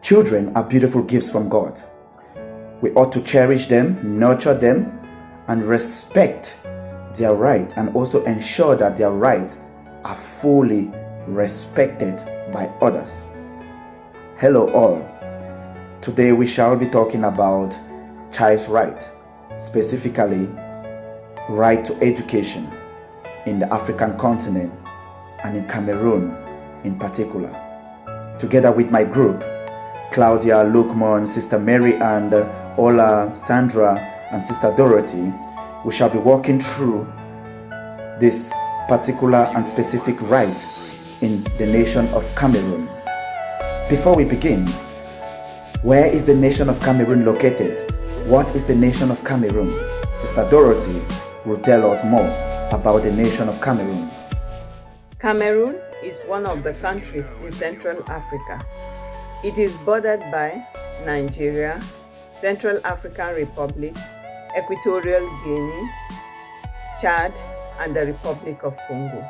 Children are beautiful gifts from God. We ought to cherish them, nurture them, and respect their right, and also ensure that their rights are fully respected by others. Hello all. Today we shall be talking about child's right, specifically right to education in the African continent and in Cameroon in particular. Together with my group, Claudia, Lukman, Sister Mary, and Ola, Sandra, and Sister Dorothy, we shall be walking through this particular and specific right in the nation of Cameroon. Before we begin, where is the nation of Cameroon located? What is the nation of Cameroon? Sister Dorothy will tell us more about the nation of Cameroon. Cameroon is one of the countries in Central Africa. It is bordered by Nigeria, Central African Republic, Equatorial Guinea, Chad, and the Republic of Congo.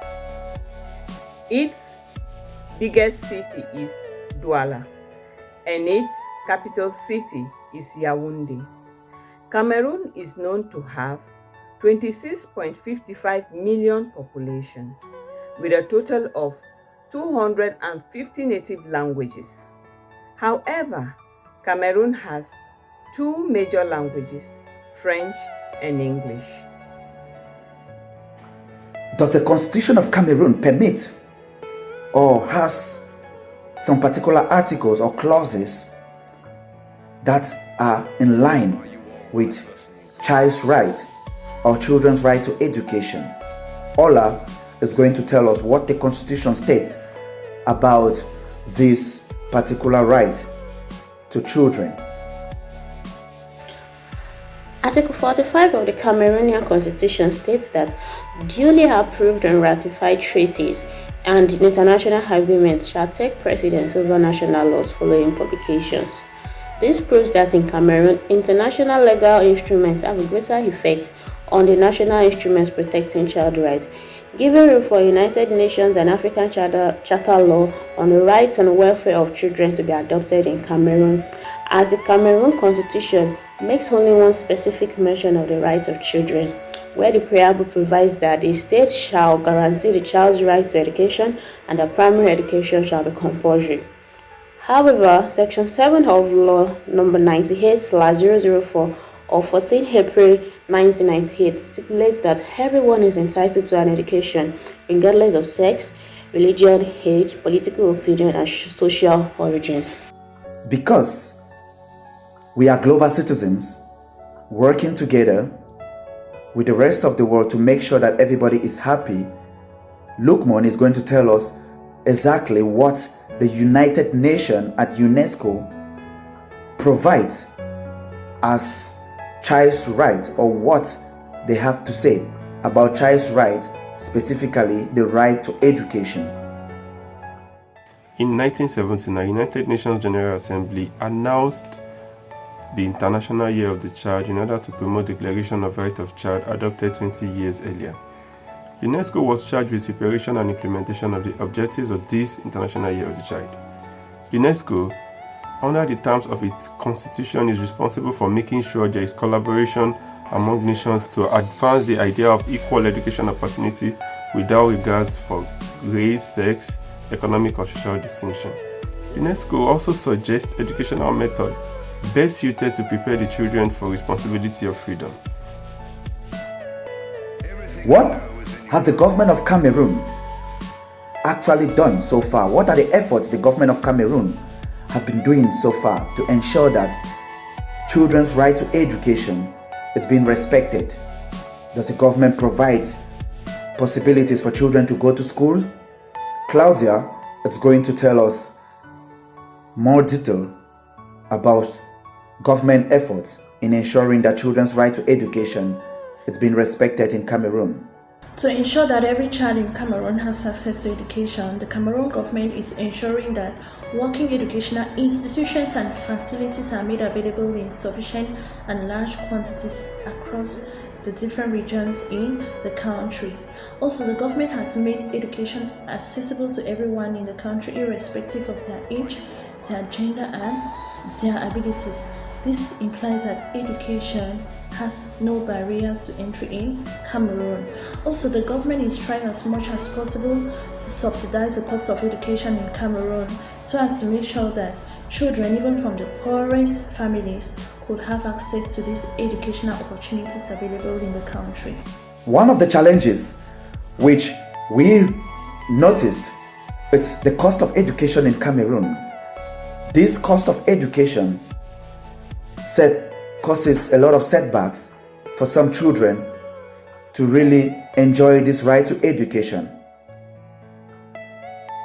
Its biggest city is Douala, and its capital city is Yaoundé. Cameroon is known to have 26.55 million population, with a total of 250 native languages. However, Cameroon has two major languages, French and English. Does the Constitution of Cameroon permit or has some particular articles or clauses that are in line with child's right or children's right to education? Ola is going to tell us what the Constitution states about this particular right to children. Article 45 of the Cameroonian Constitution states that duly approved and ratified treaties and international agreements shall take precedence over national laws following publications. This proves that in Cameroon, international legal instruments have a greater effect on the national instruments protecting child rights, giving room for United Nations and African Charter law on the rights and welfare of children to be adopted in Cameroon, as the Cameroon Constitution makes only one specific mention of the rights of children, where the preamble provides that the state shall guarantee the child's right to education and that primary education shall be compulsory. However, Section 7 of Law Number 98/004 of 14 April 1998 stipulates that everyone is entitled to an education, regardless of sex, religion, age, political opinion, and social origin. Because we are global citizens working together with the rest of the world to make sure that everybody is happy, Lukman is going to tell us exactly what the United Nations at UNESCO provides as child's right, or what they have to say about child's right, specifically the right to education. In 1979, United Nations General Assembly announced the International Year of the Child in order to promote the Declaration of Rights of Child adopted 20 years earlier. UNESCO was charged with preparation and implementation of the objectives of this International Year of the Child. UNESCO, under the terms of its constitution, is responsible for making sure there is collaboration among nations to advance the idea of equal education opportunity without regards for race, sex, economic or social distinction. UNESCO also suggests educational method best suited to prepare the children for responsibility of freedom. What has the government of Cameroon actually done so far? What are the efforts the government of Cameroon have been doing so far to ensure that children's right to education is being respected? Does the government provide possibilities for children to go to school? Claudia is going to tell us more detail about government efforts in ensuring that children's right to education is being respected in Cameroon. To ensure that every child in Cameroon has access to education, the Cameroon government is ensuring that working educational institutions and facilities are made available in sufficient and large quantities across the different regions in the country. Also, the government has made education accessible to everyone in the country, irrespective of their age, their gender, and their abilities. This implies that education has no barriers to entry in Cameroon. Also, the government is trying as much as possible to subsidize the cost of education in Cameroon so as to make sure that children, even from the poorest families, could have access to these educational opportunities available in the country. One of the challenges which we noticed is the cost of education in Cameroon. This cost of education causes a lot of setbacks for some children to really enjoy this right to education.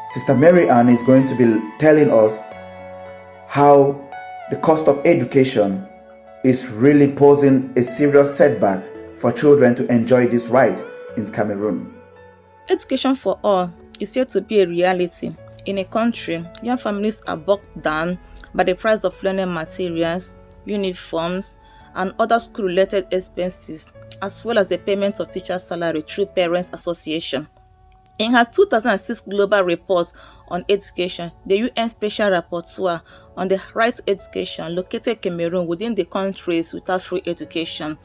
Sister Mary Ann is going to be telling us how the cost of education is really posing a serious setback for children to enjoy this right in Cameroon. Education for all is yet to be a reality in a country where families are bogged down by the price of learning materials, uniforms, and other school-related expenses, as well as the payment of teachers' salary through Parents Association. In her 2006 global report on education, the UN Special Rapporteur on the right to education located Cameroon within the countries without free education.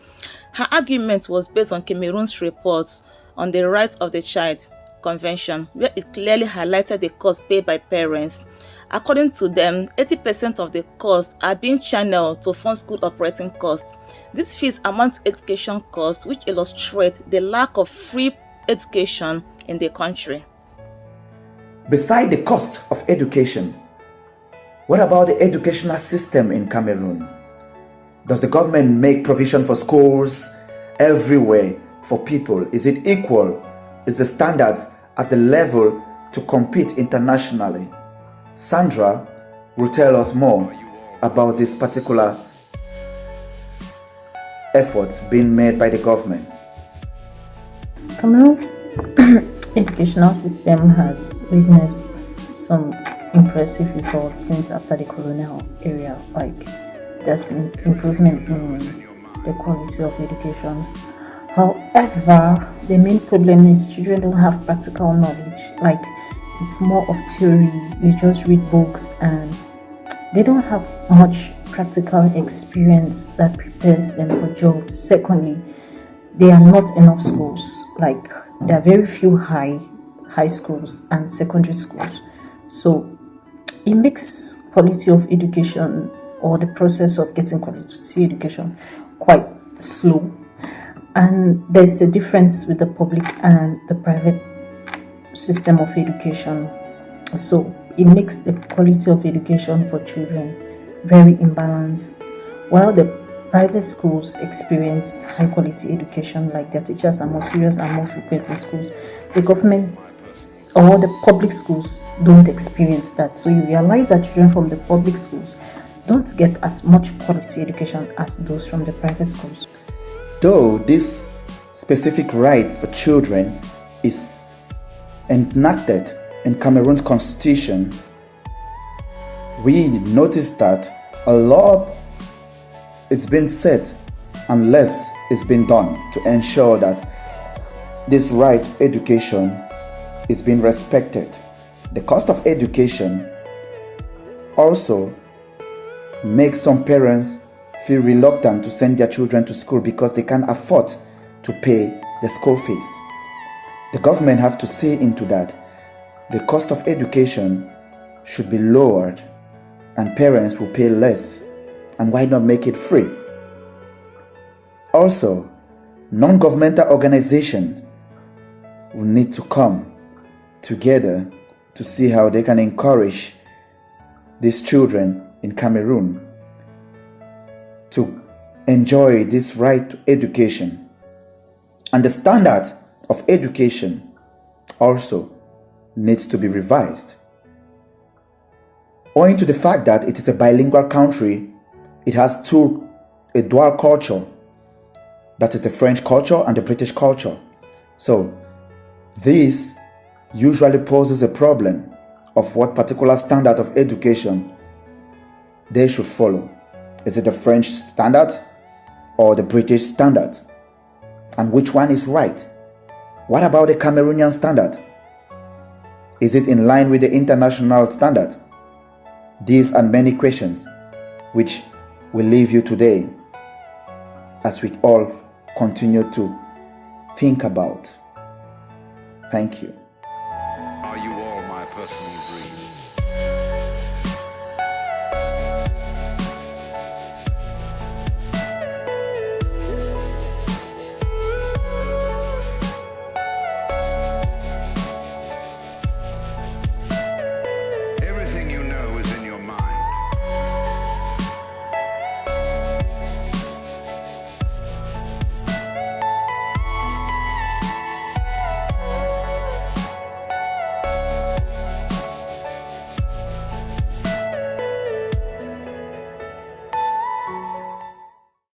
Her argument was based on Cameroon's reports on the Rights of the Child Convention, where it clearly highlighted the costs paid by parents. According to them, 80% of the costs are being channeled to fund school operating costs. These fees amount to education costs, which illustrate the lack of free education in the country. Beside the cost of education, what about the educational system in Cameroon? Does the government make provision for schools everywhere for people? Is it equal? Is the standards at the level to compete internationally? Sandra will tell us more about this particular effort being made by the government. Cameroon's educational system has witnessed some impressive results since after the colonial era. Like, there's been improvement in the quality of education. However, the main problem is children don't have practical knowledge. Like, it's more of theory. They just read books and they don't have much practical experience that prepares them for jobs. Secondly, there are not enough schools. Like, there are very few high schools and secondary schools. So it makes quality of education, or the process of getting quality education, quite slow. And there's a difference with the public and the private system of education. So it makes the quality of education for children very imbalanced. While the private schools experience high quality education, like their teachers are more serious and more frequent in schools, the government or the public schools don't experience that. So you realize that children from the public schools don't get as much quality education as those from the private schools. Though this specific right for children is enacted in Cameroon's constitution, we notice that a lot it's been said and less is being done to ensure that this right to education is being respected. The cost of education also makes some parents feel reluctant to send their children to school because they can't afford to pay the school fees. The government have to see into that. The cost of education should be lowered and parents will pay less. And why not make it free? Also, non-governmental organizations will need to come together to see how they can encourage these children in Cameroon to enjoy this right to education. And the standard of education also needs to be revised. Owing to the fact that it is a bilingual country, it has a dual culture, that is the French culture and the British culture. So this usually poses a problem of what particular standard of education they should follow. Is it the French standard or the British standard? And which one is right? What about the Cameroonian standard? Is it in line with the international standard? These and many questions which we leave you today as we all continue to think about. Thank you.